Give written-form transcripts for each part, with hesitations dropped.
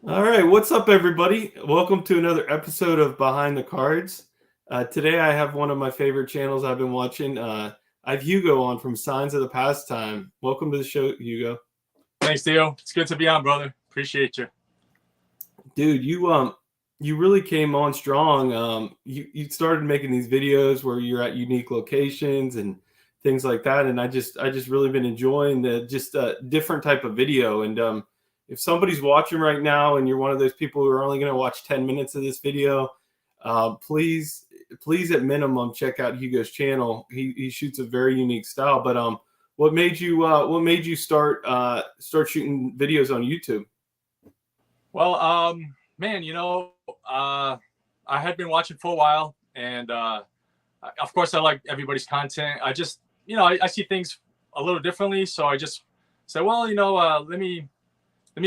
All right, what's up, everybody? Welcome to another episode of Behind the Cards. Today, I have one of my favorite channels I've been watching. I have Hugo on from Signs of the Pastime. Welcome to the show, Hugo. Thanks, Theo. It's good to be on, brother. Appreciate you. Dude, you really came on strong. You started making these videos where you're at unique locations and things like that, and I just really been enjoying the just different type of video. And if somebody's watching right now and you're one of those people who are only going to watch 10 minutes of this video, please at minimum check out Hugo's channel. He shoots a very unique style. But what made you start shooting videos on YouTube? Well, man, I had been watching for a while, and of course, I like everybody's content. I just, I see things a little differently, so I just said, well, let me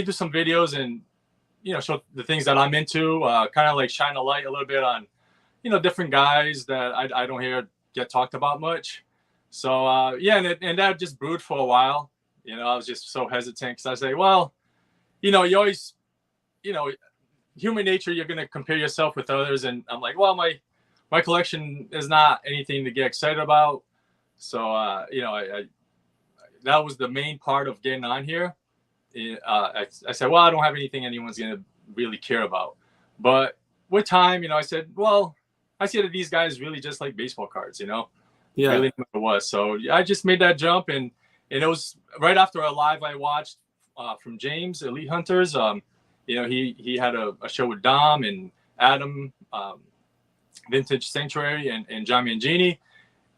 do some videos and show the things that I'm into, kind of like shine a light a little bit on different guys that I don't hear get talked about much. So yeah, and that just brewed for a while. I was just so hesitant because I say, well, you always, you know, human nature, you're gonna compare yourself with others, and I'm like, well, my collection is not anything to get excited about. So I that was the main part of getting on here. I said, well, I don't have anything anyone's gonna really care about. But with time, I said, well, I see that these guys really just like baseball cards, Yeah. really what it was. So I just made that jump, and it was right after a live I watched from James Elite Hunters. He had a show with Dom and Adam, Vintage Sanctuary, and John Mangini,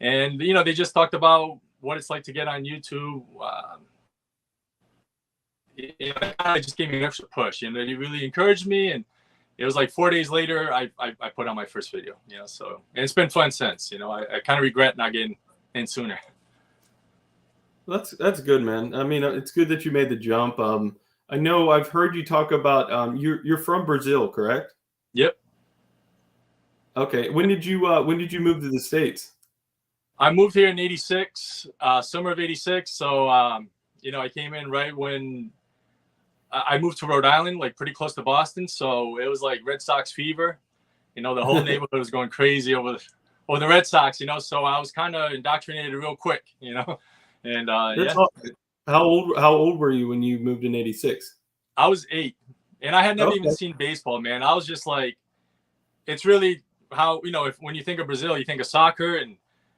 and they just talked about what it's like to get on YouTube. It kind of just gave me an extra push. They really encouraged me, and it was like 4 days later I put on my first video. So, and it's been fun since. I kind of regret not getting in sooner. That's good, man. I mean, it's good that you made the jump. I know I've heard you talk about you're from Brazil, correct? Yep. Okay. When did you move to the States? I moved here in '86, summer of '86. So I came in right when I moved to Rhode Island, like pretty close to Boston. So it was like Red Sox fever. The whole neighborhood was going crazy over the Red Sox. So I was kind of indoctrinated real quick. And That's yeah, all. How old were you when you moved in '86? I was 8, and I had never even Okay. seen baseball, man. I was just like, it's really how if when you think of Brazil, you think of soccer,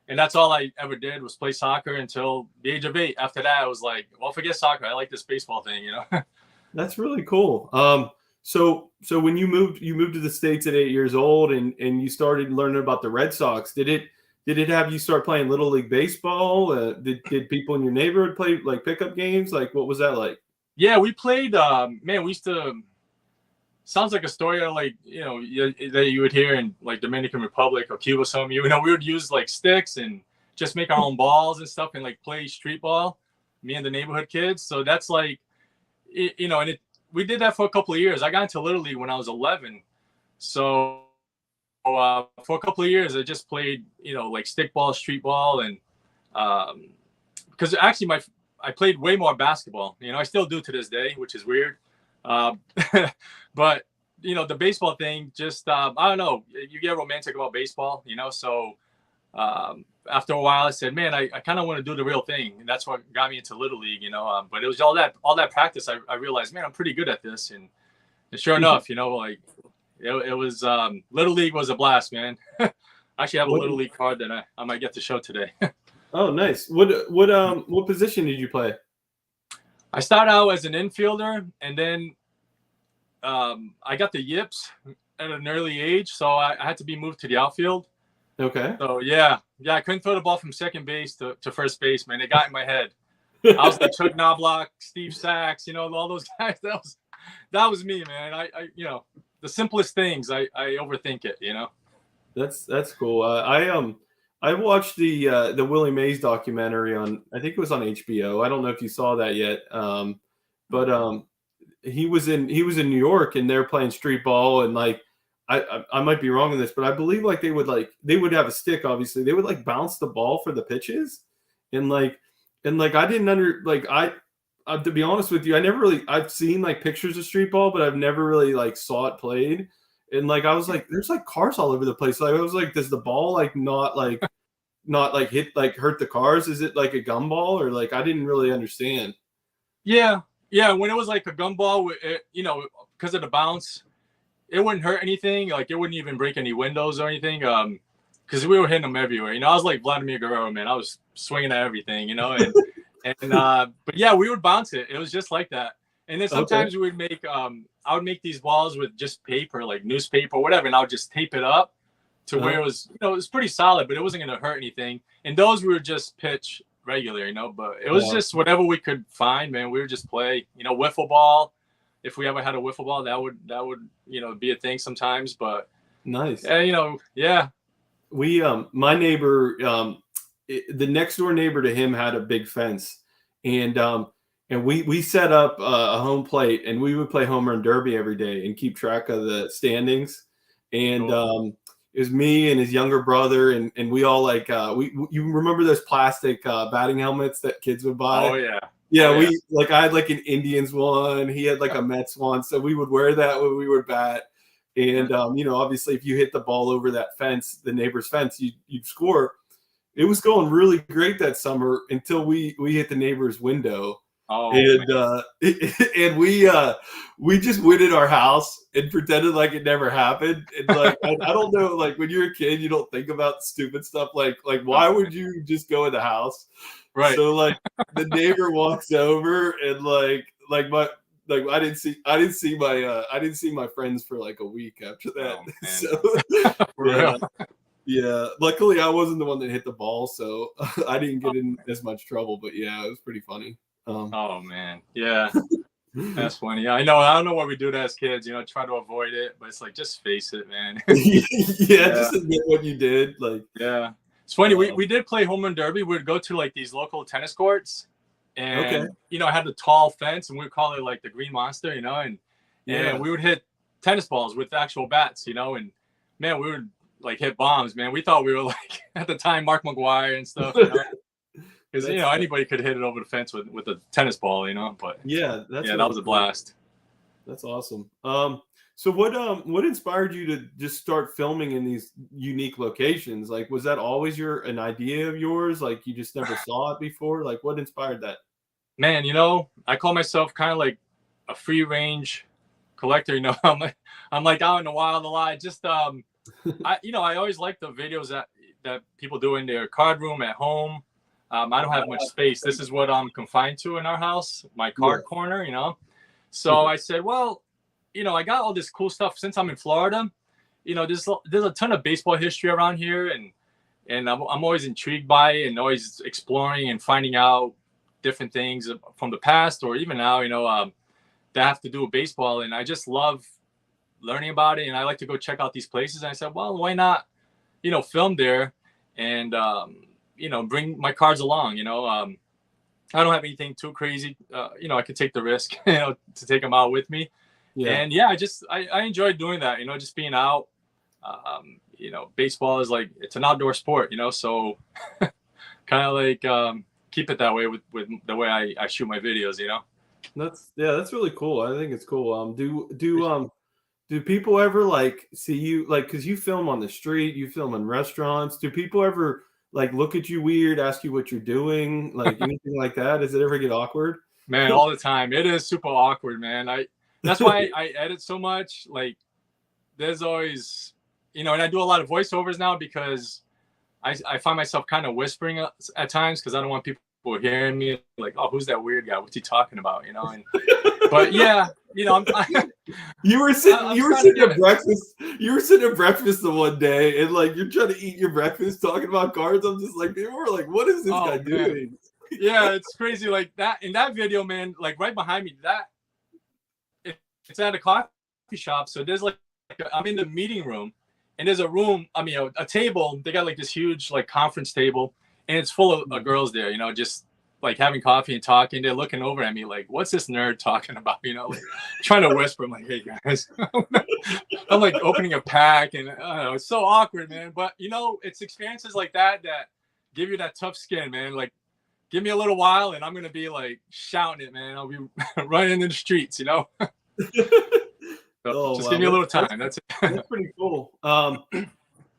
and that's all I ever did was play soccer until the age of 8. After that, I was like, well, forget soccer. I like this baseball thing. That's really cool. So when you moved to the States at 8 years old and you started learning about the Red Sox, did it have you start playing Little League baseball? Did people in your neighborhood play like pickup games? Like what was that like? Yeah, we played. Man, we used to. Sounds like a story like that you would hear in like Dominican Republic or Cuba. We would use like sticks and just make our own balls and stuff and like play street ball. Me and the neighborhood kids. So that's like, we did that for a couple of years. I got into Little League when I was 11. So for a couple of years, I just played like stick ball, street ball, and because actually I played way more basketball. I still do to this day, which is weird. Uh, but the baseball thing, just I don't know. You get romantic about baseball, So after a while, I said, man, I kind of want to do the real thing, and that's what got me into Little League. But it was all that practice. I realized, man, I'm pretty good at this, and sure enough, like it was Little League was a blast, man. I actually have a What? Little League card that I might get to show today. Oh, nice. What position did you play? I started out as an infielder, and then I got the yips at an early age, so I had to be moved to the outfield. Okay. So yeah, I couldn't throw the ball from second base to first base, man. It got in my head. I was like Chuck Knobloch, Steve Sachs, all those guys. That was me, man. I the simplest things, I overthink it. That's cool. I watched the Willie Mays documentary on, I think it was on HBO. I don't know if you saw that yet. But he was in New York and they're playing street ball, and like I might be wrong on this, but I believe like they would have a stick. Obviously, they would like bounce the ball for the pitches, and like I didn't to be honest with you, I've seen like pictures of street ball, but I've never really like saw it played. And like I was like, there's like cars all over the place. Like I was like, does the ball like not like hit like hurt the cars? Is it like a gumball or like I didn't really understand? Yeah, yeah. When it was like a gumball, you know, because of the bounce, it wouldn't hurt anything. Like it wouldn't even break any windows or anything. Because we were hitting them everywhere. You know, I was like Vladimir Guerrero, man. I was swinging at everything. You know, but yeah, we would bounce it. It was just like that. And then Okay. sometimes we would make I would make these balls with just paper, like newspaper or whatever, and I would just tape it up to where Uh-huh. it was, you know, it was pretty solid, but it wasn't gonna hurt anything. And those we would just pitch regular, you know, but it was Yeah. just whatever we could find, man. We would just play, you know, wiffle ball. If we ever had a wiffle ball, that would you know be a thing sometimes. But Nice. you know, yeah. We my neighbor the next door neighbor to him had a big fence, and we set up a home plate, and we would play home run derby every day and keep track of the standings. And Cool. it was me and his younger brother, and we all like we you remember those plastic batting helmets that kids would buy? Oh yeah. Oh Yeah, yeah. we like I had like an Indians one. He had like a Mets one, so we would wear that when we would bat. And you know, obviously, if you hit the ball over that fence, the neighbor's fence, you'd score. It was going really great that summer until we hit the neighbor's window, Oh man. and and we just went in our house and pretended like it never happened. And like I don't know, like when you're a kid, you don't think about stupid stuff like why Oh would man. you just go in the house? Right. So like the neighbor walks over and like my like I didn't see my friends for like a week after that. Oh man. So For yeah. real. Yeah. Luckily I wasn't the one that hit the ball, so I didn't get in as much trouble, but yeah, it was pretty funny. Oh man. Yeah. That's funny. Yeah, I know. I don't know what we do as kids, you know, try to avoid it, but it's like just face it, man. Yeah, Yeah. just admit what you did. Like Yeah. It's funny. We, um, we did play home run derby. We'd go to like these local tennis courts okay. and you know, I had the tall fence and we'd call it like the green monster, you know, and Yeah. we would hit tennis balls with actual bats, you know, and man, we would like hit bombs, man. We thought we were like at the time Mark McGuire and stuff, you know. Because you That's know anybody could hit it over the fence with a tennis ball, you know. But yeah, that's yeah, that really was a cool. blast. That's awesome. So what inspired you to just start filming in these unique locations? Like, was that always an idea of yours? Like, you just never saw it before? Like, what inspired that? Man, you know, I call myself kind of like a free range collector. You know, I'm like out in the wild a lot. Just I you know I always like the videos that people do in their card room at home. I don't have much space. This is what I'm confined to in our house, my Yeah. card corner. You know, so I said, well, you know, I got all this cool stuff since I'm in Florida. You know, there's a ton of baseball history around here, and I'm always intrigued by it and always exploring and finding out different things from the past or even now, you know, that have to do with baseball. And I just love learning about it. And I like to go check out these places. And I said, well, why not, you know, film there and, you know, bring my cards along, you know. I don't have anything too crazy. You know, I could take the risk, you know, to take them out with me. Yeah. And yeah, I enjoy doing that, you know, just being out. You know, baseball is like, it's an outdoor sport, you know, so kind of like keep it that way with the way I shoot my videos, you know. That's really cool. I think it's cool. Do people ever like see you like because you film on the street, you film in restaurants? Do people ever like look at you weird, ask you what you're doing, like anything like that? Does it ever get awkward? Man, all the time. It is super awkward, man. That's why I edit so much. Like there's always, you know, and I do a lot of voiceovers now because I find myself kind of whispering at times because I don't want people hearing me like, oh, who's that weird guy? What's he talking about? You know, and but yeah, you know, You were sitting. I'm You were starting to sitting get at it. breakfast. You were sitting at breakfast the one day, and like you're trying to eat your breakfast, talking about cards. I'm just like, people were like, "What is this guy Oh man, doing?" yeah, it's crazy. Like that in that video, man. Like right behind me, it's at a coffee shop. So there's like I'm in the meeting room, and there's a room. I mean, a table. They got like this huge like conference table, and it's full of girls there. You know, just like having coffee and talking. They're looking over at me like, "What's this nerd talking about?" You know, like trying to whisper. I'm like, "Hey guys," I'm like opening a pack, and it's so awkward, man. But you know, it's experiences like that that give you that tough skin, man. Like give me a little while, and I'm gonna be like shouting it, man. I'll be running in the streets, you know. So Oh just wow, give me a little time. That's it. that's pretty cool.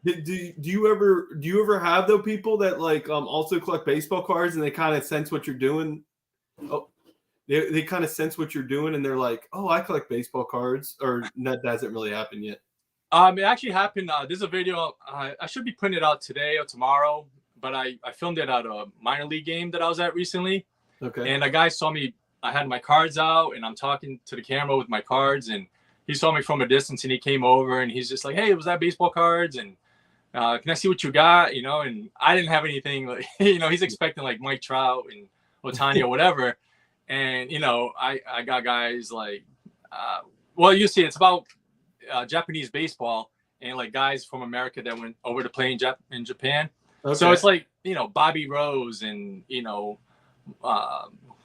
Do you ever have though people that like also collect baseball cards and they kind of sense what you're doing? Oh, they kind of sense what you're doing and they're like, oh, I collect baseball cards, or that hasn't really happened yet. It actually happened. There's a video. I should be putting it out today or tomorrow, but I filmed it at a minor league game that I was at recently. Okay. And a guy saw me. I had my cards out, and I'm talking to the camera with my cards, and he saw me from a distance, and he came over, and he's just like, "Hey, was that baseball cards? And can I see what you got?" You know, and I didn't have anything. Like, you know, he's expecting like Mike Trout and Otani or whatever, and you know, I got guys like, well, you see, it's about Japanese baseball and like guys from America that went over to play in Japan. Okay. So it's like, you know, Bobby Rose and, you know,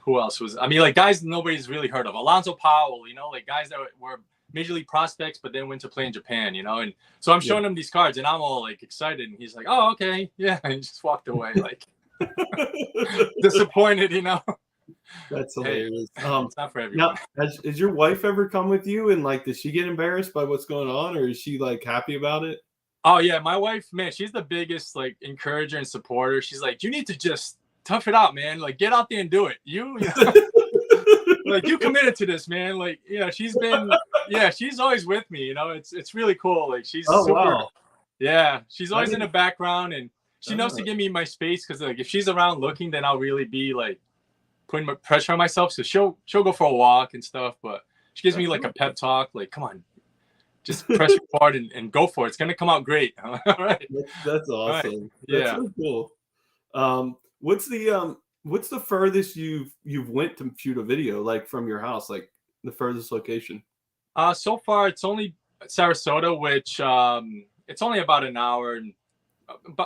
who else was, I mean, like guys nobody's really heard of. Alonzo Powell, you know, like guys that were major league prospects, but then went to play in Japan, you know. And so I'm showing him these cards and I'm all like excited. And he's like, oh, okay. Yeah. And he just walked away like disappointed, you know. That's hilarious. It's not for everyone. Now, has your wife ever come with you and like, does she get embarrassed by what's going on, or is she like happy about it? Oh yeah, my wife, man, she's the biggest like encourager and supporter. She's like, you need to just tough it out, man. Like, get out there and do it. You know, like you committed to this, man. Like, you know, she's always with me. You know, it's really cool. Like, she's super. Wow. Yeah, she's always in the background, and she knows to give me my space because like if she's around looking, then I'll really be like putting pressure on myself. So she'll go for a walk and stuff, but she gives me like a pep talk, like, come on, just press hard and go for it. It's gonna come out great. All right. That's awesome. Right. That's Yeah. so cool. What's the furthest you've went to shoot a video, like from your house, like the furthest location? So far it's only Sarasota, which it's only about an hour and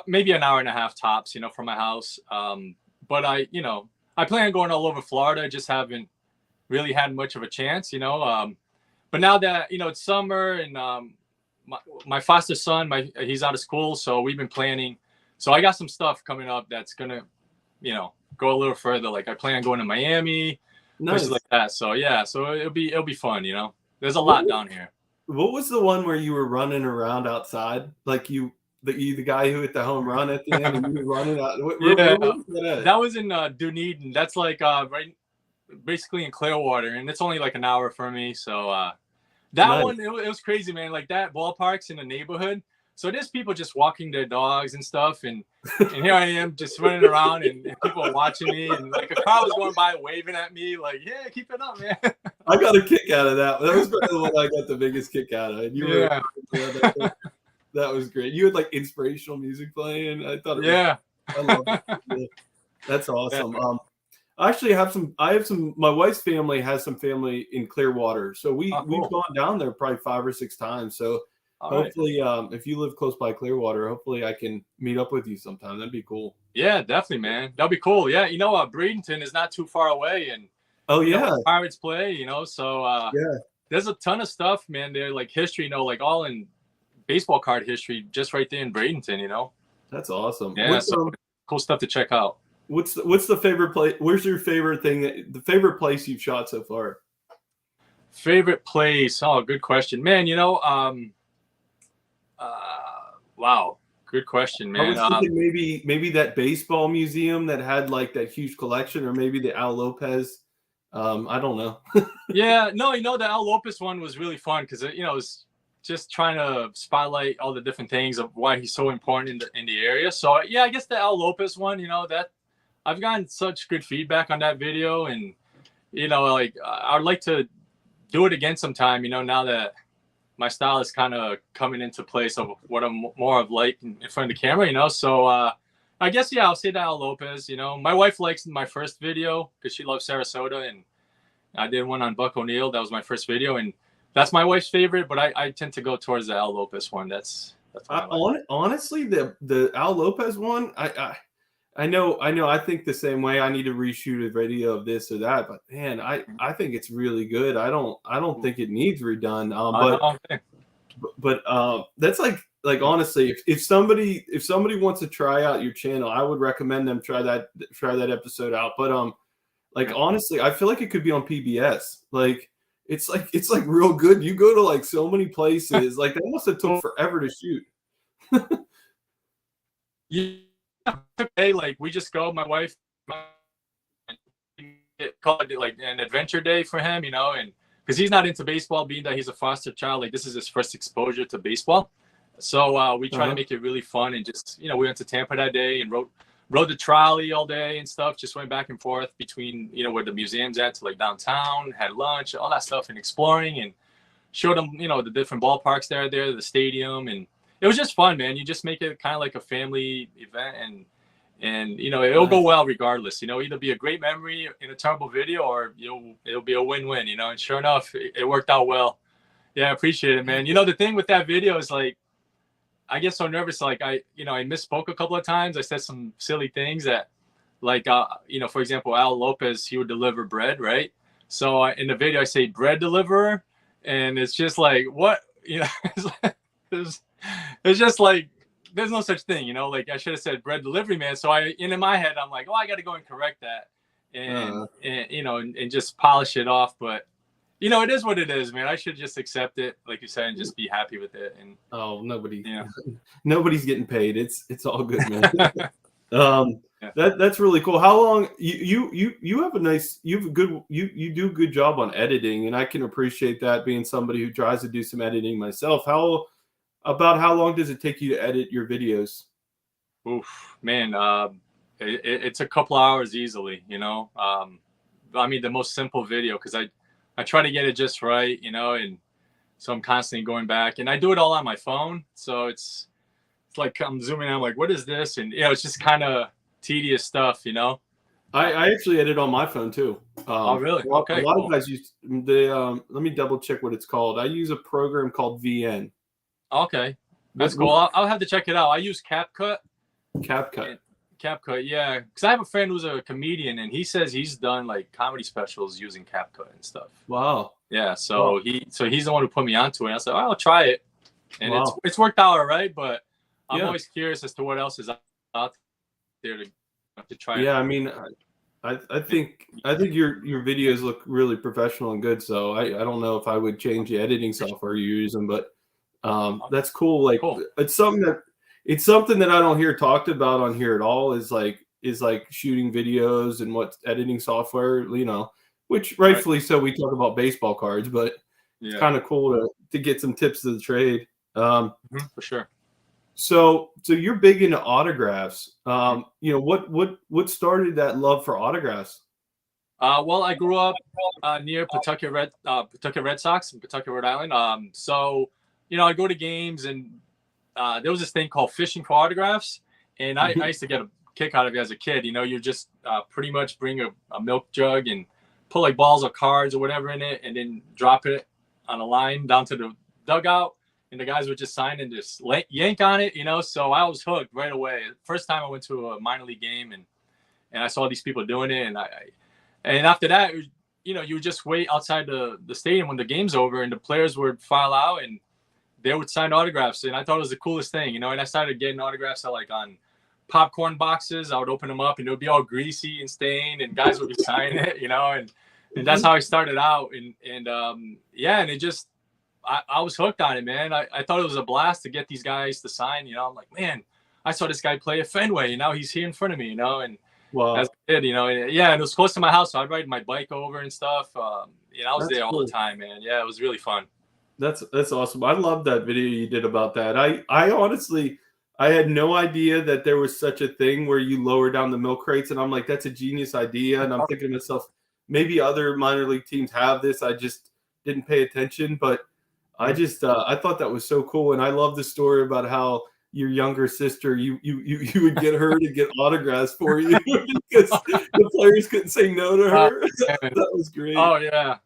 maybe an hour and a half tops, you know, from my house. But I plan on going all over Florida. Just haven't really had much of a chance, you know. But now that, you know, it's summer and my foster son, he's out of school, so we've been planning. So I got some stuff coming up that's gonna, you know, go a little further. Like I plan on going to Miami, places like that. So yeah, so it'll be fun, you know. There's a lot down here. What was the one where you were running around outside, like the guy who hit the home run at the end, and you were running out? Where was that was in Dunedin. That's like right, basically in Clearwater, and it's only like an hour for me. So that one, it was crazy, man. Like that ballpark's in the neighborhood, so there's people just walking their dogs and stuff, and here I am just running around, and people are watching me, and like a car was going by waving at me, like, yeah, keep it up, man. I got a kick out of that. That was probably the one I got the biggest kick out of. And that was great. You had like inspirational music playing. I thought, I love it. That's awesome. I actually have some. My wife's family has some family in Clearwater, so we've gone down there probably 5 or 6 times. So hopefully, if you live close by Clearwater, hopefully I can meet up with you sometime. That'd be cool. Yeah, definitely, man. That'd be cool. Yeah, you know, Bradenton is not too far away, and you know, Pirates play. You know, so there's a ton of stuff, man. There, like history, you know, like all in baseball card history, just right there in Bradenton. You know, that's awesome. Yeah, so cool stuff to check out. What's the favorite place? Where's your favorite thing? The favorite place you've shot so far? Favorite place? Oh, good question, man. You know, wow, good question, man. I was thinking maybe that baseball museum that had like that huge collection, or maybe the Al Lopez. I don't know. Yeah, no, you know, the Al Lopez one was really fun because you know, it was just trying to spotlight all the different things of why he's so important in the area. So yeah, I guess the Al Lopez one, you know, that I've gotten such good feedback on that video, and you know, like I'd like to do it again sometime, you know, now that my style is kind of coming into place of what I'm more of like in front of the camera, you know. So I guess, yeah, I'll say that Al Lopez, you know. My wife likes my first video because she loves Sarasota, and I did one on Buck O'Neill. That was my first video, and that's my wife's favorite, but I tend to go towards the Al Lopez one. That's honestly, the Al Lopez one, I know. I think the same way. I need to reshoot a video of this or that, but man, I think it's really good. I don't think it needs redone. But that's like like honestly, if somebody wants to try out your channel, I would recommend them try that episode out. But like honestly, I feel like it could be on PBS. Like it's like real good. You go to like so many places. Like that must have took forever to shoot. Yeah, okay. Like we just go, my wife, call it like an adventure day for him, you know, and because he's not into baseball, being that he's a foster child, like this is his first exposure to baseball. So we try to make it really fun, and just, you know, we went to Tampa that day and rode the trolley all day and stuff. Just went back and forth between, you know, where the museum's at to like downtown, had lunch, all that stuff, and exploring, and showed them, you know, the different ballparks there, the stadium, and it was just fun, man. You just make it kind of like a family event, and you know, it'll go well regardless. You know, either be a great memory in a terrible video, or it'll be a win-win. You know, and sure enough, it worked out well. Yeah, I appreciate it, man. You know, the thing with that video is like, I get so nervous. Like I misspoke a couple of times. I said some silly things that, like, you know, for example, Al Lopez, he would deliver bread, right? So in the video, I say bread deliverer, and it's just like, what, you know, it's just like, there's no such thing, you know. Like I should have said bread delivery man. So in my head, I'm like, oh, I got to go and correct that, and you know, and just polish it off. But you know, it is what it is, man. I should just accept it, like you said, and just be happy with it. And nobody's getting paid. It's all good, man. That's really cool. How long you have a nice, you do a good job on editing, and I can appreciate that, being somebody who tries to do some editing myself. How long does it take you to edit your videos? Oof, man, it's a couple hours easily, you know. I mean, the most simple video, because I try to get it just right, you know, and so I'm constantly going back, and I do it all on my phone, so it's like I'm zooming in, I'm like, what is this? And you know, it's just kind of tedious stuff, you know. I actually edit on my phone too. Oh, really? Okay. A lot of guys use the let me double check what it's called. I use a program called VN. Okay, that's cool. I'll have to check it out. I use CapCut. CapCut, yeah. Because I have a friend who's a comedian, and he says he's done like comedy specials using CapCut and stuff. Wow. Yeah. So he's the one who put me onto it. And I said, oh, I'll try it, and it's worked out all right. But I'm always curious as to what else is out there to try. Yeah, I mean, I think your videos look really professional and good. So I don't know if I would change the editing software you're using, but that's cool. Like it's something that I don't hear talked about on here at all, is like shooting videos and what editing software, you know, which rightfully so we talk about baseball cards, but it's kind of cool to get some tips of the trade. For sure. So you're big into autographs. You know, what started that love for autographs? Well, I grew up near Pawtucket Red Sox in Pawtucket, Rhode Island. So, you know, I go to games, and there was this thing called fishing for autographs, and I used to get a kick out of it as a kid. You know, you just pretty much bring a milk jug and put like balls or cards or whatever in it, and then drop it on a line down to the dugout, and the guys would just sign and just yank on it, you know. So I was hooked right away. First time I went to a minor league game, and I saw these people doing it, and after that, you know, you would just wait outside the stadium when the game's over, and the players would file out, and they would sign autographs, and I thought it was the coolest thing, you know. And I started getting autographs like on popcorn boxes. I would open them up, and it would be all greasy and stained, and guys would be signing it, you know. And that's how I started out, and it just, I was hooked on it, man. I thought it was a blast to get these guys to sign, you know. I'm like, man, I saw this guy play at Fenway, and now he's here in front of me, you know. And as a kid, you know, and it was close to my house, so I'd ride my bike over and stuff. You know, I was there all the time, man. Yeah, it was really fun. That's awesome. I love that video you did about that. I honestly, I had no idea that there was such a thing where you lower down the milk crates, and I'm like, that's a genius idea. And I'm thinking to myself, maybe other minor league teams have this. I just didn't pay attention, but I thought that was so cool. And I love the story about how your younger sister, you would get her to get autographs for you because the players couldn't say no to her. That was great. Oh yeah.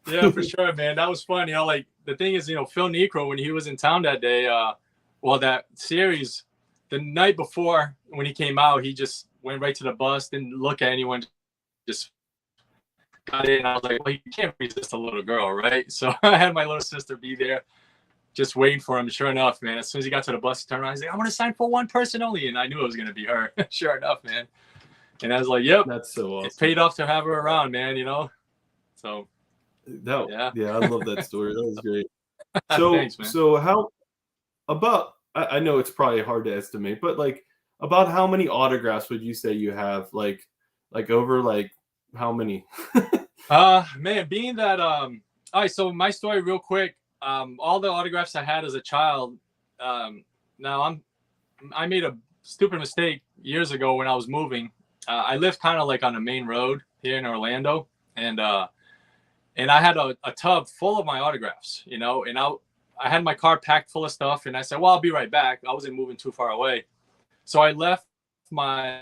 Yeah, for sure, man. That was fun. You know, like the thing is, you know, Phil Necro, when he was in town that day, that series, the night before when he came out, he just went right to the bus, didn't look at anyone, just got in. I was like, well, you can't resist a little girl, right? So I had my little sister be there. just waiting for him. Sure enough, man, as soon as he got to the bus, he turned around. He's like, "I want to sign for one person only," and I knew it was gonna be her. Sure enough, man. And I was like, "Yep, That's so awesome. it paid off to have her around, man." So yeah, I love that story. That was great. So Thanks, man. so how about I know it's probably hard to estimate, but like about how many autographs would you say you have? Like over like how many? Man, being that all right, so my story real quick. All the autographs I had as a child. Now I made a stupid mistake years ago when I was moving. I lived kind of like on the main road here in Orlando, and I had a tub full of my autographs, and I had my car packed full of stuff, and I said, well, I'll be right back. I wasn't moving too far away. So I left my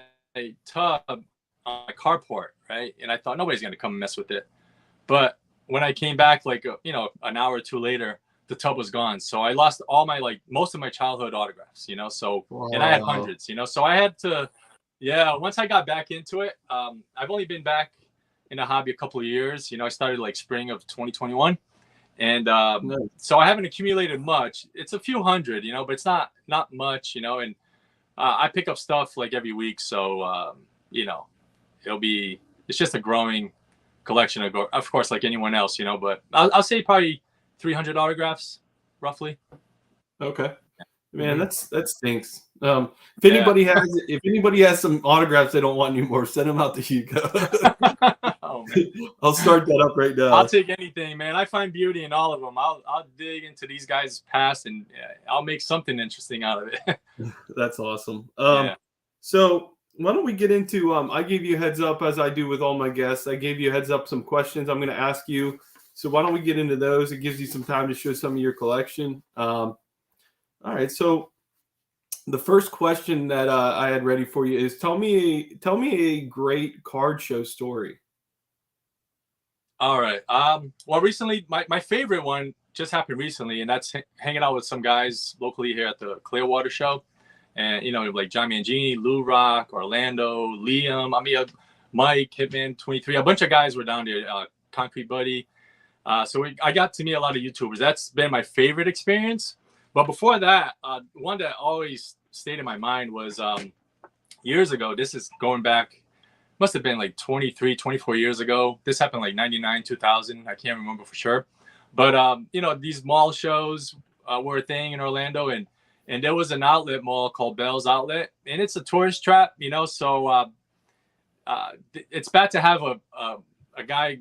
tub on my carport, right? And I thought nobody's going to come mess with it. But when I came back, like, an hour or two later, the tub was gone. So I lost most of my childhood autographs, so, Wow. And I had hundreds, so I had to, once I got back into it, I've only been back in the hobby a couple of years. I started like spring of 2021. And so I haven't accumulated much. It's a few hundred, but it's not much, and I pick up stuff like every week. So, it's just a growing collection of course, like anyone else, but I'll say probably 300 autographs roughly. Okay. Man, that stinks. If anybody has some autographs they don't want anymore, send them out to Hugo. Oh, man. I'll start that up right now. I'll take anything, man. I find beauty in all of them. I'll dig into these guys' past and I'll make something interesting out of it. That's awesome. So why don't we get into I gave you a heads up, as I do with all my guests. I gave you a heads up some questions I'm going to ask you. So why don't we get into those? It gives you some time to show some of your collection. All right. So the first question that I had ready for you is tell me a great card show story. All right. Well, recently, my favorite one just happened recently, and that's hanging out with some guys locally here at the Clearwater show. And, like John Mangini, Lou Rock, Orlando, Liam, Mike, Hitman 23, a bunch of guys were down there, Concrete Buddy. So I got to meet a lot of YouTubers. That's been my favorite experience. But before that, one that always stayed in my mind was years ago. This is going back, must have been like 23, 24 years ago. This happened like 99, 2000. I can't remember for sure. But, these mall shows were a thing in Orlando. And there was an outlet mall called Bell's Outlet. And it's a tourist trap, so it's bad to have a guy,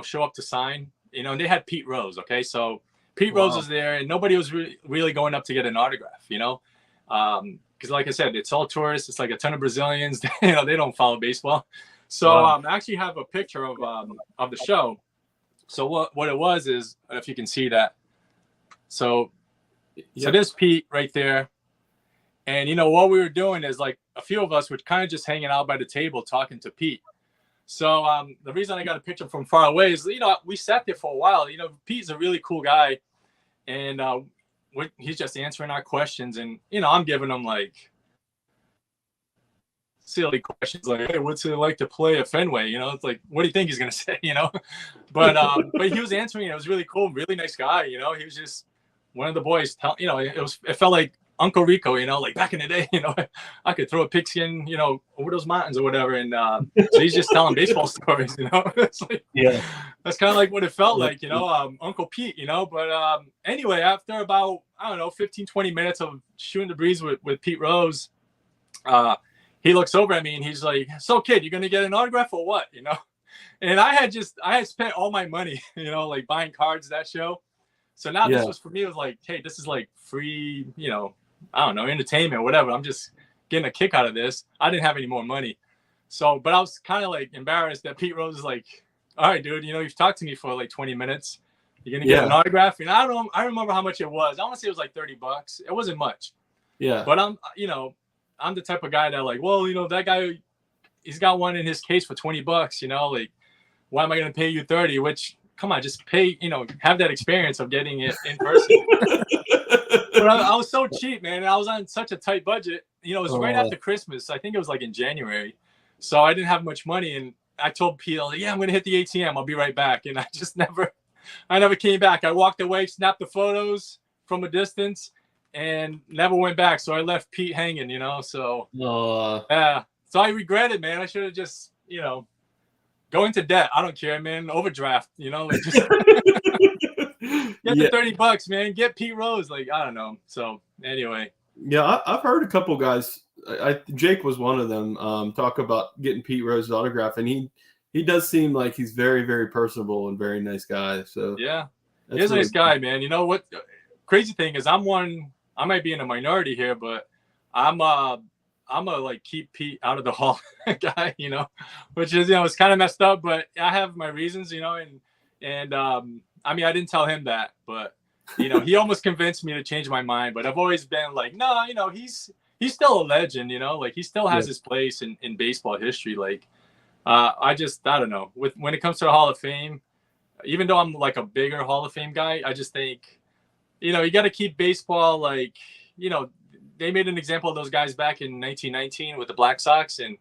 show up to sign, and they had Pete Rose. Okay. So Pete Rose was there and nobody was really going up to get an autograph, because like I said, it's all tourists. It's like a ton of Brazilians, they don't follow baseball. So I actually have a picture of the show. So what it was is, if you can see that. So there's Pete right there. And, what we were doing is like a few of us were kind of just hanging out by the table talking to Pete. So the reason I got a picture from far away is, we sat there for a while. Pete's a really cool guy. And he's just answering our questions. And, I'm giving him like silly questions like, hey, what's it like to play at Fenway? It's like, what do you think he's going to say, But he was answering. It was really cool. Really nice guy. He was just one of the boys. It felt like Uncle Rico, like back in the day, I could throw a pigskin, over those mountains or whatever. And so he's just telling baseball stories, It's like, that's kind of like what it felt like, Uncle Pete, But anyway, after about, 15, 20 minutes of shooting the breeze with Pete Rose, he looks over at me and he's like, so kid, you going to get an autograph or what, And I had spent all my money, like buying cards that show. So now this was for me, it was like, hey, this is like free, entertainment or whatever. I'm just getting a kick out of this. I didn't have any more money. So, but I was kind of like embarrassed that Pete Rose is like, all right, dude, you've talked to me for like 20 minutes. You're going to get an autograph. And I remember how much it was. I want to say it was like $30. It wasn't much. Yeah. But I'm the type of guy that like, well, that guy, he's got one in his case for $20, like, why am I going to pay you 30? Which, come on, just pay, have that experience of getting it in person. But I was so cheap, man. I was on such a tight budget. It was right after Christmas. I think it was like in January. So I didn't have much money. And I told Pete, I'm going to hit the ATM. I'll be right back. And I never came back. I walked away, snapped the photos from a distance and never went back. So I left Pete hanging, so yeah. So I regret it, man. I should have just, go into debt. I don't care, man. Overdraft, like just get the $30, man. Get Pete Rose. Like, I don't know. So anyway. Yeah, I've heard a couple guys. Jake was one of them. Talk about getting Pete Rose's autograph, and he does seem like he's very, very personable and very nice guy. So yeah, he's a nice guy, man. You know what? Crazy thing is, I might be in a minority here, but I'm a like keep Pete out of the hall guy, which is it's kind of messed up, but I have my reasons, and I mean I didn't tell him that, but he almost convinced me to change my mind. But I've always been like, no, he's still a legend, like he still has his place in baseball history. Like I don't know, when it comes to the Hall of Fame, even though I'm like a bigger Hall of Fame guy, I just think you got to keep baseball like they made an example of those guys back in 1919 with the Black Sox, and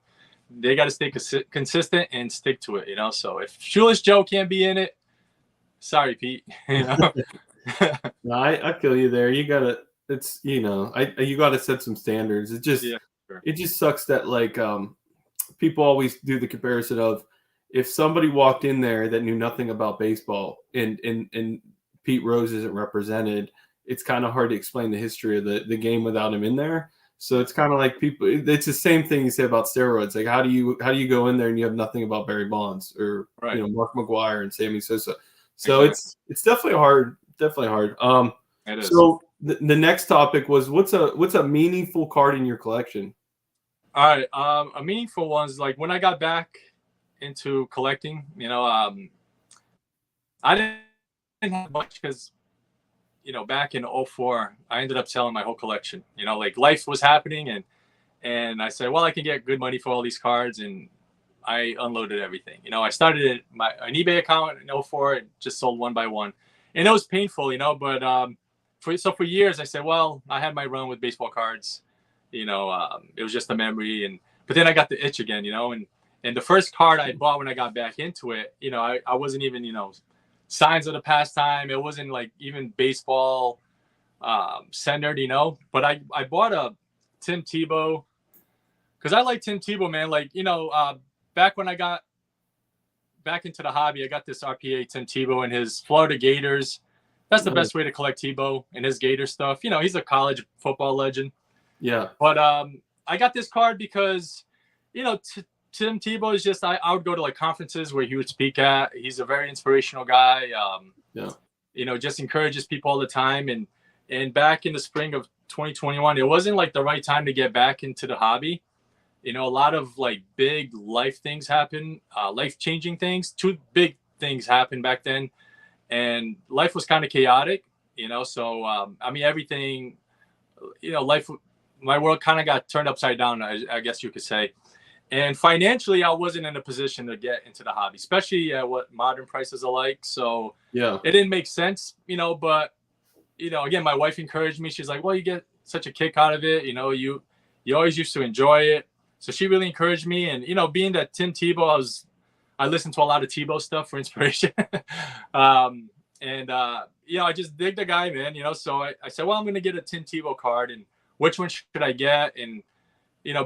they got to stay consistent and stick to it, So if Shoeless Joe can't be in it, sorry, Pete. No, I feel you there. You gotta, it's you gotta set some standards. It just it just sucks that like people always do the comparison of if somebody walked in there that knew nothing about baseball and Pete Rose isn't represented, it's kind of hard to explain the history of the game without him in there. So it's kind of like people. It's the same thing you say about steroids. Like how do you go in there and you have nothing about Barry Bonds or Mark McGwire and Sammy Sosa? So it's definitely hard. Definitely hard. It is. So the next topic was what's a meaningful card in your collection? All right. A meaningful one is like when I got back into collecting. I didn't have much because. Back in 2004, I ended up selling my whole collection. Like life was happening, and I said, well, I can get good money for all these cards, and I unloaded everything. I started an eBay account in 2004 and just sold one by one, and it was painful, But for years, I said, well, I had my run with baseball cards. It was just a memory, but then I got the itch again, and the first card I bought when I got back into it, I wasn't even, signs of the Pastime. It wasn't like even baseball centered, But I bought a Tim Tebow because I like Tim Tebow, man. Like, back when I got back into the hobby, I got this RPA Tim Tebow and his Florida Gators. That's the best way to collect Tebow and his Gator stuff. He's a college football legend. Yeah. But I got this card because, Tim Tebow is just, I would go to like conferences where he would speak at. He's a very inspirational guy. Just encourages people all the time. And back in the spring of 2021, it wasn't like the right time to get back into the hobby. A lot of like big life things happen, life-changing things. 2 big things happened back then. And life was kind of chaotic, So, I mean, everything, life, my world kind of got turned upside down, I guess you could say. And financially, I wasn't in a position to get into the hobby, especially at what modern prices are like. So it didn't make sense, but, again, my wife encouraged me. She's like, well, you get such a kick out of it. You always used to enjoy it. So she really encouraged me. And, being that Tim Tebow, I listened to a lot of Tebow stuff for inspiration. I just dig the guy, man, So I said, well, I'm going to get a Tim Tebow card. And which one should I get? And,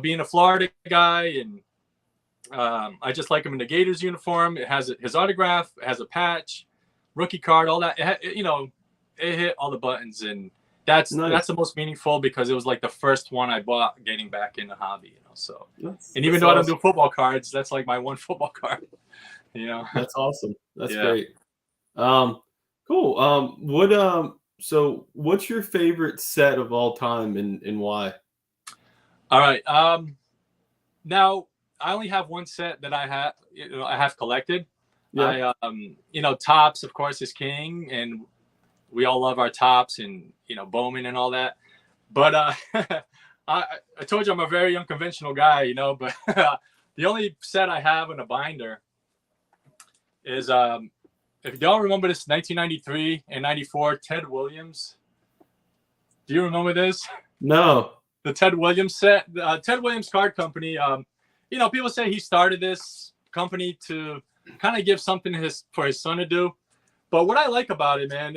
being a Florida guy, and I just like him in the Gators uniform. It has his autograph, it has a patch, rookie card, all that. It hit all the buttons, and that's the most meaningful because it was like the first one I bought getting back in the hobby. So even though I don't do football cards, that's like my one football card. That's awesome. That's great. Cool. So what's your favorite set of all time and why? All right. Now I only have one set that I have collected. Yeah. Topps, of course, is king, and we all love our Topps and Bowman and all that. But I told you I'm a very unconventional guy, but the only set I have in a binder is if y'all remember this 1993 and 94 Ted Williams. Do you remember this? No. The Ted Williams set, Ted Williams Card Company. People say he started this company to kind of give something for his son to do. But what I like about it, man,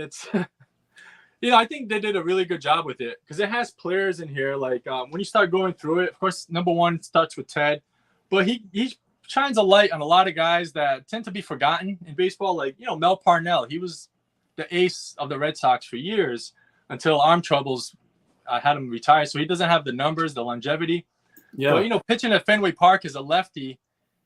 I think they did a really good job with it because it has players in here. Like when you start going through it, of course, number one starts with Ted, but he shines a light on a lot of guys that tend to be forgotten in baseball. Like Mel Parnell, he was the ace of the Red Sox for years until arm troubles had him retire. So he doesn't have the numbers, the longevity. Yeah. But pitching at Fenway Park as a lefty,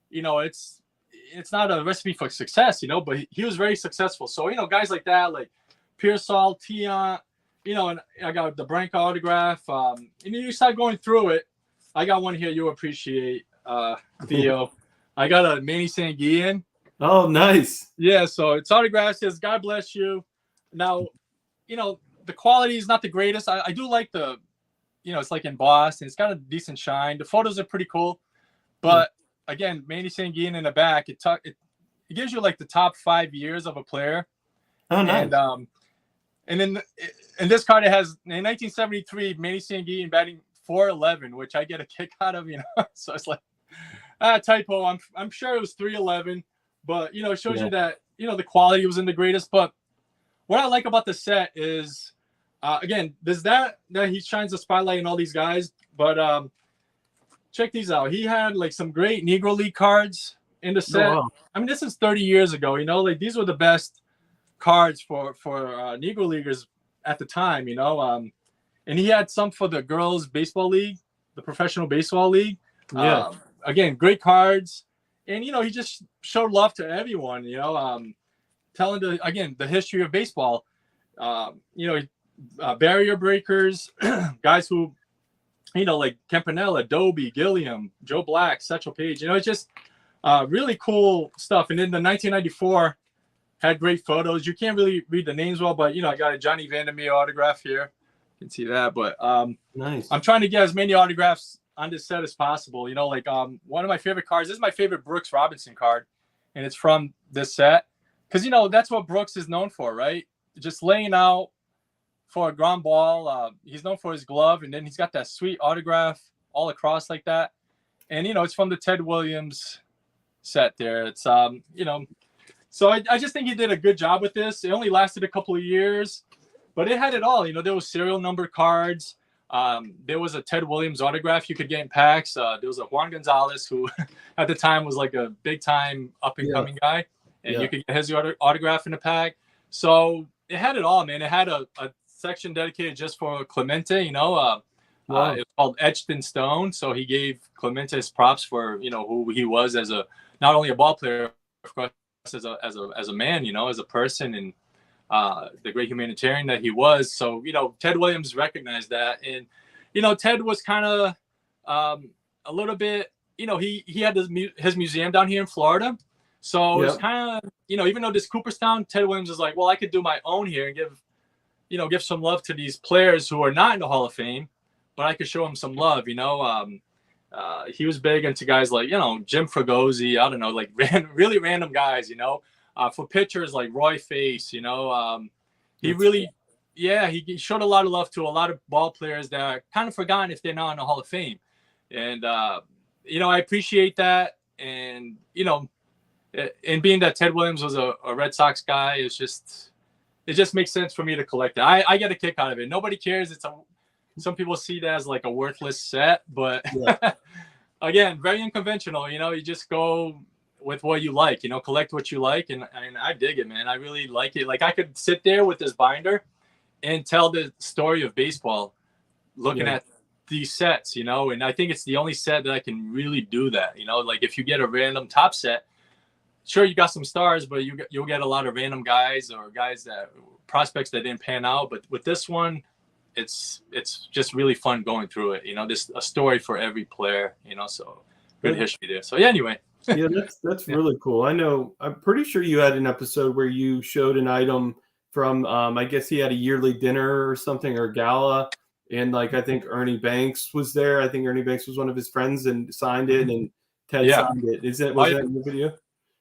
it's not a recipe for success, but he was very successful. So guys like that, like Pearsall, Tion, and I got the Branca autograph. And you start going through it. I got one here you'll appreciate, Theo. I got a Manny Sanguillen. Oh, nice. Yeah, so it's autographed. Says God bless you. Now, the quality is not the greatest. I do like the, it's like embossed and it's got a decent shine. The photos are pretty cool, but again, Manny Sanguillen in the back, it gives you like the top 5 years of a player. Oh, nice. And then in this card, it has in 1973 Manny Sanguillen batting .411, which I get a kick out of. So it's like typo. I'm sure it was .311, but it shows you that the quality wasn't the greatest. But what I like about the set is, again, there's that he shines the spotlight on all these guys. But check these out. He had like some great Negro League cards in the set. Oh, wow. I mean, this is 30 years ago. Like these were the best cards for Negro Leaguers at the time. And he had some for the girls baseball league, the professional baseball league. Yeah. Again, great cards, and he just showed love to everyone. Telling the history of baseball. Barrier breakers, guys who, like Campanella, Doby, Gilliam, Joe Black, Satchel Paige. It's just really cool stuff. And then the 1994 had great photos. You can't really read the names well, but I got a Johnny Vandermeer autograph here. You can see that. But nice. I'm trying to get as many autographs on this set as possible. Like one of my favorite cards. This is my favorite Brooks Robinson card, and it's from this set because that's what Brooks is known for, right? Just laying out for a ground ball. He's known for his glove, and then he's got that sweet autograph all across like that. And it's from the Ted Williams set there. It's so I just think he did a good job with this. It only lasted a couple of years, but it had it all. There was serial number cards. There was a Ted Williams autograph you could get in packs. There was a Juan Gonzalez who at the time was like a big time up and coming guy, and you could get his autograph in a pack. So it had it all, man. It had a section dedicated just for Clemente. Wow. It was called Etched in Stone. So he gave Clemente his props for who he was as not only a ball player, of course, as a man, as a person, and the great humanitarian that he was. So Ted Williams recognized that, and Ted was kind of a little bit, he had his museum down here in Florida. So it's kind of, even though this Cooperstown, Ted Williams is like, well, I could do my own here and give some love to these players who are not in the Hall of Fame, but I could show them some love. He was big into guys like, Jim Fregosi, I don't know, like really random guys, for pitchers like Roy Face, he really, he showed a lot of love to a lot of ball players that are kind of forgotten if they're not in the Hall of Fame. And, I appreciate that. And, and being that Ted Williams was a Red Sox guy, it just makes sense for me to collect it. I get a kick out of it. Nobody cares. Some people see that as like a worthless set, but again, very unconventional. You just go with what you like, collect what you like. And I dig it, man. I really like it. Like I could sit there with this binder and tell the story of baseball looking at these sets, and I think it's the only set that I can really do that. Like if you get a random top set, sure, you got some stars, but you'll get a lot of random guys or prospects that didn't pan out. But with this one, it's just really fun going through it. There's a story for every player. So good history there. So anyway. Yeah, that's really cool. I'm pretty sure you had an episode where you showed an item from I guess he had a yearly dinner or something, or gala, and like I think Ernie Banks was there. I think Ernie Banks was one of his friends and signed it, and Ted signed it. Was that in the video?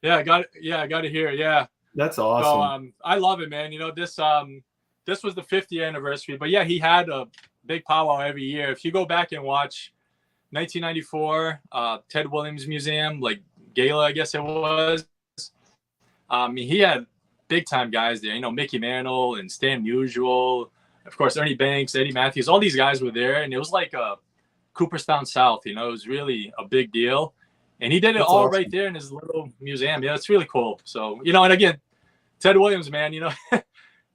Yeah, I got it. Yeah, I got it here. Yeah, that's awesome. So I love it, man. This was the 50th anniversary, but he had a big powwow every year. If you go back and watch 1994 Ted Williams Museum, like gala, I guess it was. He had big time guys there. Mickey Mantle and Stan Musial, of course, Ernie Banks, Eddie Matthews, all these guys were there, and it was like a Cooperstown South. You know, it was really a big deal, and he did it That's all awesome. right there in his little museum. Yeah, it's really cool. So, you know, and again, Ted Williams, man, you know,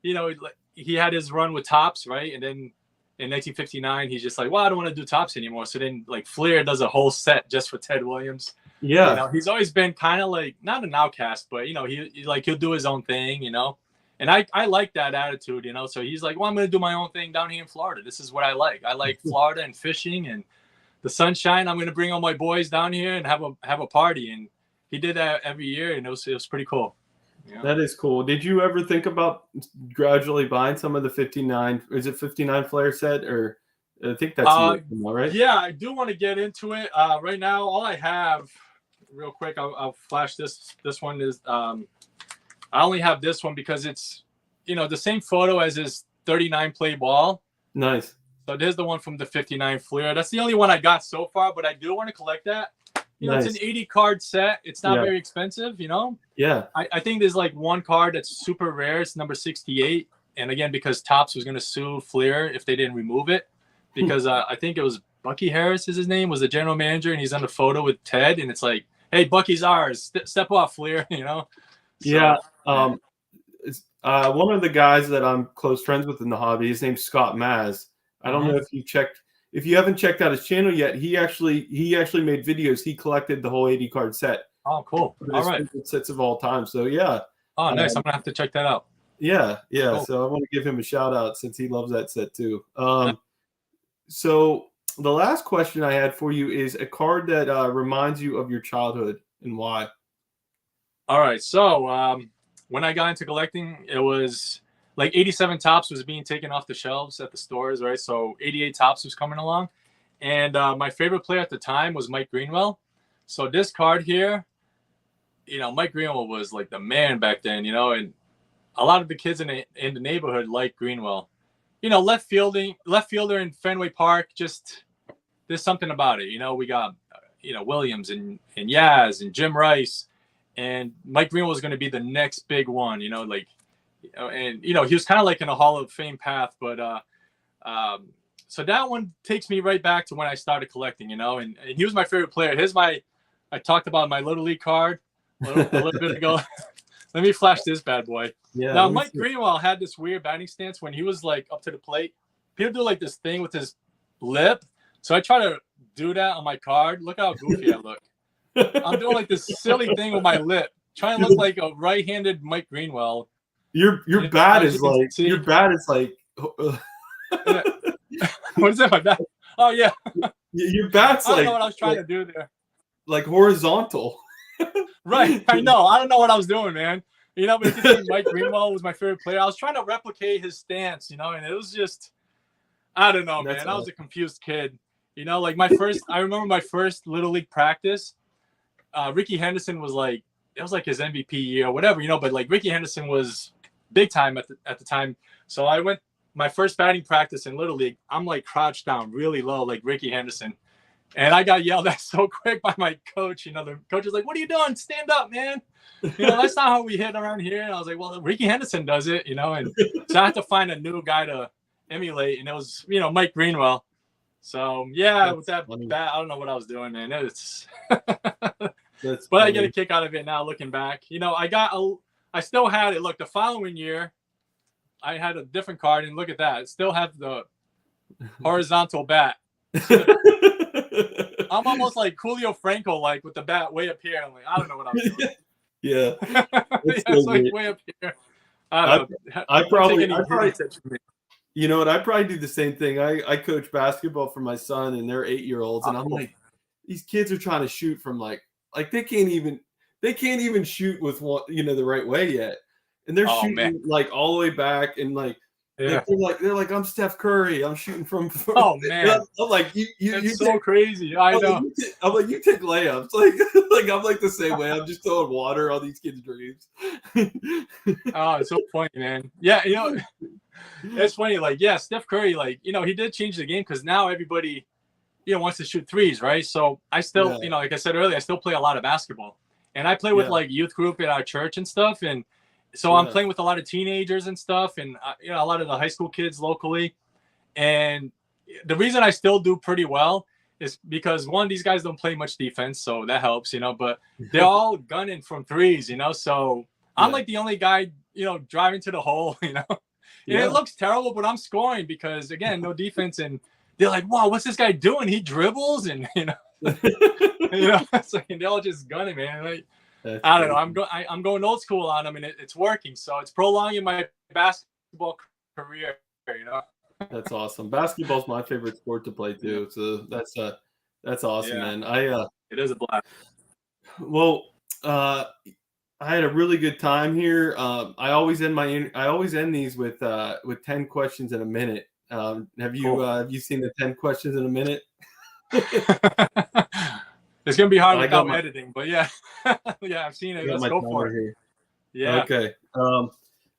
you know, he had his run with Tops, right, and then in 1959, he's just like, well, I don't want to do Tops anymore. So then, like, Flair does a whole set just for Ted Williams. Yeah. You know, he's always been kind of like, not an outcast, but, you know, he'll do his own thing, you know. And I like that attitude, you know. So he's like, well, I'm going to do my own thing down here in Florida. This is what I like. I like Florida and fishing and the sunshine. I'm going to bring all my boys down here and have a party. And he did that every year, and it was pretty cool. Yeah. That is cool. Did you ever think about gradually buying some of the 59? Is it 59 Flair set, or I think that's right? Yeah, I do want to get into it. Right now, all I have, real quick, I'll flash this. This one is I only have this one because it's, you know, the same photo as his 39 play ball. Nice. So there's the one from the 59 Flair. That's the only one I got so far, but I do want to collect that. You know, nice. It's an 80 card set. It's not very expensive, you know? Yeah. I think there's like one card that's super rare. It's number 68. And again, because Topps was going to sue Flair if they didn't remove it. Because I think it was Bucky Harris is his name, was the general manager. And he's on the photo with Ted. And it's like, hey, Bucky's ours. Step off, Flair, you know? So, yeah. One of the guys that I'm close friends with in the hobby, his name's Scott Maz. I don't know if you checked. If you haven't checked out his channel yet, he actually made videos. He collected the whole 80 card set. Oh, cool! All right, sets of all time. So yeah. Oh, nice. I'm gonna have to check that out. Yeah. Cool. So I want to give him a shout out since he loves that set too. So the last question I had for you is a card that reminds you of your childhood and why. All right. So when I got into collecting, it was like 87 Topps was being taken off the shelves at the stores, right? So 88 Topps was coming along. And my favorite player at the time was Mike Greenwell. So this card here, you know, Mike Greenwell was like the man back then, you know, and a lot of the kids in the neighborhood like Greenwell. You know, left fielder in Fenway Park, just there's something about it. You know, we got, you know, Williams and Yaz and Jim Rice. And Mike Greenwell was going to be the next big one, you know, like, and, you know, he was kind of like in a Hall of Fame path, but so that one takes me right back to when I started collecting, you know, and he was my favorite player. I talked about my Little League card a little bit ago. Let me flash this bad boy. Yeah. Now, Mike Greenwell had this weird batting stance when he was like up to the plate. He'll do like this thing with his lip. So I try to do that on my card. Look how goofy I look. I'm doing like this silly thing with my lip, trying to look like a right-handed Mike Greenwell. Your bat is like your bat is like. What is that? My bat? Oh yeah. Your bat's like. I don't know what I was trying to do there. Like horizontal. Right. I know. I don't know what I was doing, man. You know, but Mike Greenwell was my favorite player. I was trying to replicate his stance, you know, and it was just, I don't know, man. I was a confused kid. You know, like I remember my first Little League practice. Ricky Henderson was like, it was like his MVP year or whatever, you know, but like Ricky Henderson was big time at the time. So I went my first batting practice in Little League. I'm like crouched down really low, like Ricky Henderson. And I got yelled at so quick by my coach. You know, the coach was like, what are you doing? Stand up, man. You know, that's not how we hit around here. And I was like, well, Ricky Henderson does it, you know. And so I had to find a new guy to emulate. And it was, you know, Mike Greenwell. So, yeah, that's with that bat, I don't know what I was doing, man. It's but I get a kick out of it now looking back. You know, I still had it. Look, the following year, I had a different card. And look at that. It still have the horizontal bat. I'm almost like Julio Franco, like with the bat way up here. I'm like, I don't know what I'm doing. Yeah. It's like way up here. I probably, you know what? I probably do the same thing. I coach basketball for my son, and they're 8-year-olds, and I'm like, these kids are trying to shoot from like they can't even shoot with one, you know, the right way yet, and they're shooting like all the way back, and like. Yeah. They're like I'm Steph Curry. I'm shooting from. Oh man! I'm like you so crazy. I know. I'm like you take layups. Like I'm like the same way. I'm just throwing water on these kids' dreams. Oh, it's so funny, man. Yeah, you know, it's funny. Like, yeah, Steph Curry. Like, you know, he did change the game because now everybody, you know, wants to shoot threes, right? So I still, you know, like I said earlier, I still play a lot of basketball, and I play with like youth group at our church and stuff, and So I'm playing with a lot of teenagers and stuff, and you know, a lot of the high school kids locally. And the reason I still do pretty well is because one, these guys don't play much defense, so that helps, you know. But they're all gunning from threes, you know. So I'm like the only guy, you know, driving to the hole, you know. And it looks terrible, but I'm scoring because again, no defense, and they're like, "Wow, what's this guy doing? He dribbles," and you know, you know, it's like, they're all just gunning, man. Like, I don't know. I'm going old school on them, and it's working. So it's prolonging my basketball career. You know. That's awesome. Basketball's my favorite sport to play too. So that's awesome, man. It is a blast. Well, I had a really good time here. I always end these with 10 questions in a minute. Have you seen the 10 questions in a minute? It's gonna be hard without editing, but yeah, yeah, I've seen it. Let's go for it. Here. Yeah. Okay.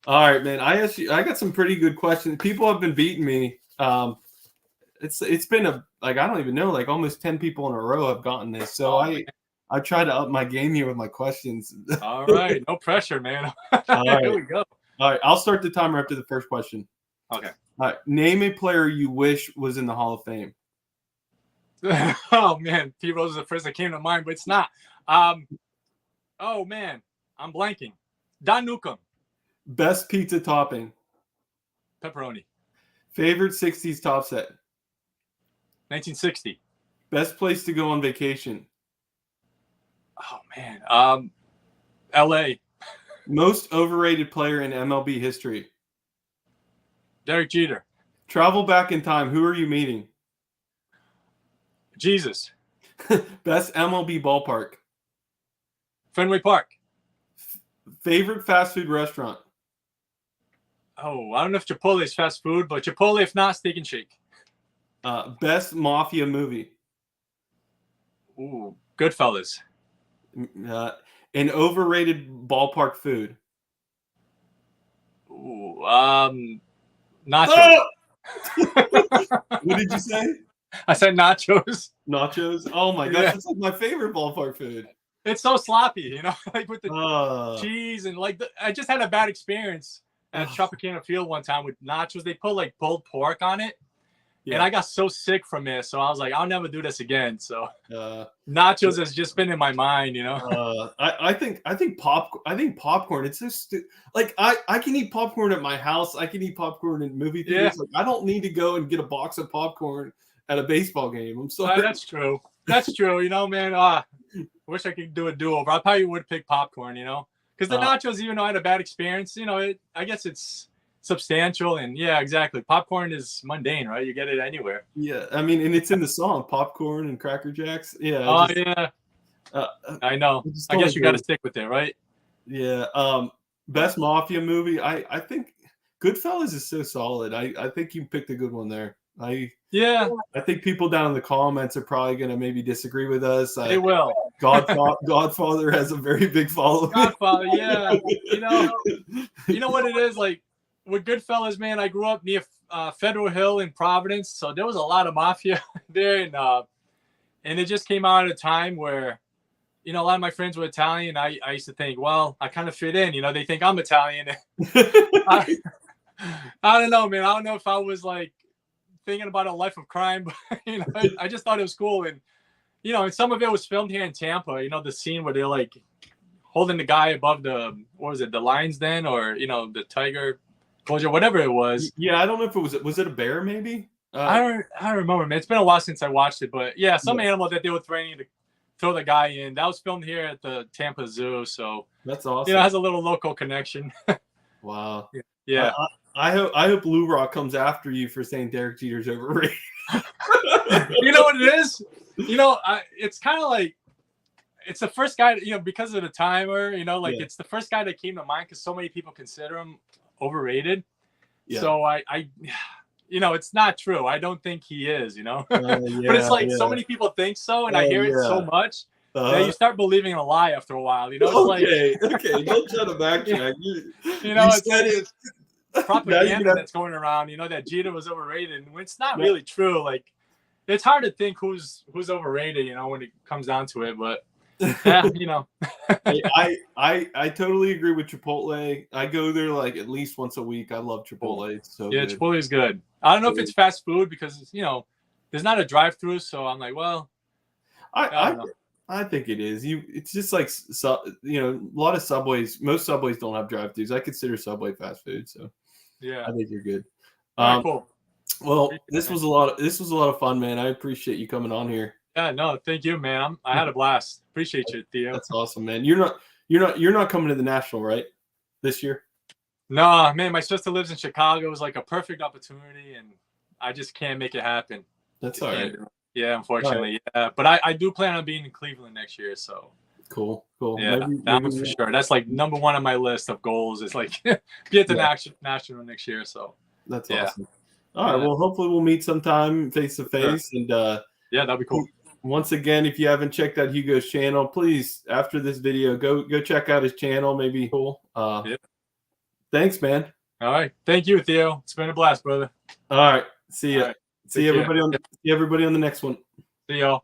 All right, man. I got some pretty good questions. People have been beating me. It's been I don't even know, like almost 10 people in a row have gotten this. So I try to up my game here with my questions. All right, no pressure, man. All right. Here we go. All right, I'll start the timer after the first question. Okay. All right, name a player you wish was in the Hall of Fame. Oh man, P Rose is the first that came to mind, but it's not. Oh man, I'm blanking. Don Newcomb. Best pizza topping. Pepperoni. Favorite 60s top set. 1960. Best place to go on vacation. Oh man, L.A. Most overrated player in MLB history. Derek Jeter. Travel back in time. Who are you meeting? Jesus. Best MLB ballpark. Fenway Park. Favorite fast food restaurant. Oh, I don't know if Chipotle is fast food, but Chipotle, if not, Steak and Shake. Best mafia movie. Ooh, Goodfellas. An overrated ballpark food. Ooh, nachos. What did you say? I said nachos. Nachos? Oh my gosh, that's like my favorite ballpark food. It's so sloppy, you know, like with the cheese and like I just had a bad experience at Tropicana Field one time with nachos. They put like pulled pork on it. Yeah. And I got so sick from it, so I was like, I'll never do this again. So nachos has just been in my mind, you know. I think popcorn. It's just like I can eat popcorn at my house. I can eat popcorn in movie theaters. Yeah. Like, I don't need to go and get a box of popcorn at a baseball game. I'm sorry. That's true. That's true. You know, man. I wish I could do a do-over. I probably would pick popcorn. You know, because the nachos, even though I had a bad experience, you know, I guess it's substantial, and yeah, exactly. Popcorn is mundane, right? You get it anywhere. Yeah, I mean, and it's in the song, popcorn and Cracker Jacks. Yeah. I know. I guess you got to stick with it, right? Yeah. Best mafia movie. I think Goodfellas is so solid. I think you picked a good one there. I think people down in the comments are probably going to maybe disagree with us. They will. Godfather has a very big following. Godfather, yeah. You know what it is like. With Goodfellas, man, I grew up near Federal Hill in Providence, so there was a lot of mafia there, and it just came out at a time where, you know, a lot of my friends were Italian. I used to think, well, I kind of fit in, you know, they think I'm Italian. I don't know, man. I don't know if I was like thinking about a life of crime, but you know, I just thought it was cool, and you know, and some of it was filmed here in Tampa. You know, the scene where they're like holding the guy above the lion's den, or you know, the tiger. Whatever it was. Yeah, I don't know if it was it a bear maybe? I don't remember, man. It's been a while since I watched it, but yeah, some animal that they were threatening to throw the guy in. That was filmed here at the Tampa Zoo, so that's awesome. You know, it has a little local connection. Wow. Yeah. I hope Lou Rock comes after you for saying Derek Jeter's overrated. You know what it is? You know, it's kind of like it's the first guy, you know, because of the timer, you know, like it's the first guy that came to mind because so many people consider him overrated. So I you know, it's not true. I don't think he is, you know. But it's like so many people think so, and I hear it so much that you start believing a lie after a while, you know. It's okay, don't try to backtrack. You know, it's propaganda that's going around, you know, that Jeter was overrated, and it's not really true. Like, it's hard to think who's overrated, you know, when it comes down to it. But Yeah, you know. Hey, I totally agree with Chipotle. I go there like at least once a week. I love Cool. Chipotle. It's so Yeah, good. Chipotle is good. I don't know if it's fast food because you know there's not a drive-through, so I'm like, well, I I don't know. I think it is. It's just like a lot of Subways. Most Subways don't have drive-throughs. I consider Subway fast food, so Yeah. I think you're good. All right, Um, cool. well, Appreciate it, man. this was a lot of fun, man. I appreciate you coming on here. Yeah, no, thank you, man. I had a blast. Appreciate you, Theo. That's awesome, man. You're not coming to the National, right? This year? No, man, my sister lives in Chicago. It was like a perfect opportunity, and I just can't make it happen. That's Just all can't right. do it. Yeah, All right. unfortunately. Yeah, but I do plan on being in Cleveland next year. So Cool. yeah, that Maybe one's for sure. That's like number one on my list of goals. Is like be at the yeah, national next year. So that's yeah, awesome. All right. yeah, Well, hopefully we'll meet sometime face to for sure. face. And Yeah, that'd be cool. once again, if you haven't checked out Hugo's channel, please after this video go check out his channel. Maybe cool. Yeah. Thanks, man. All right. Thank you, Theo. It's been a blast, brother. All right. See All ya. right. Take care. See everybody on the next one. See y'all.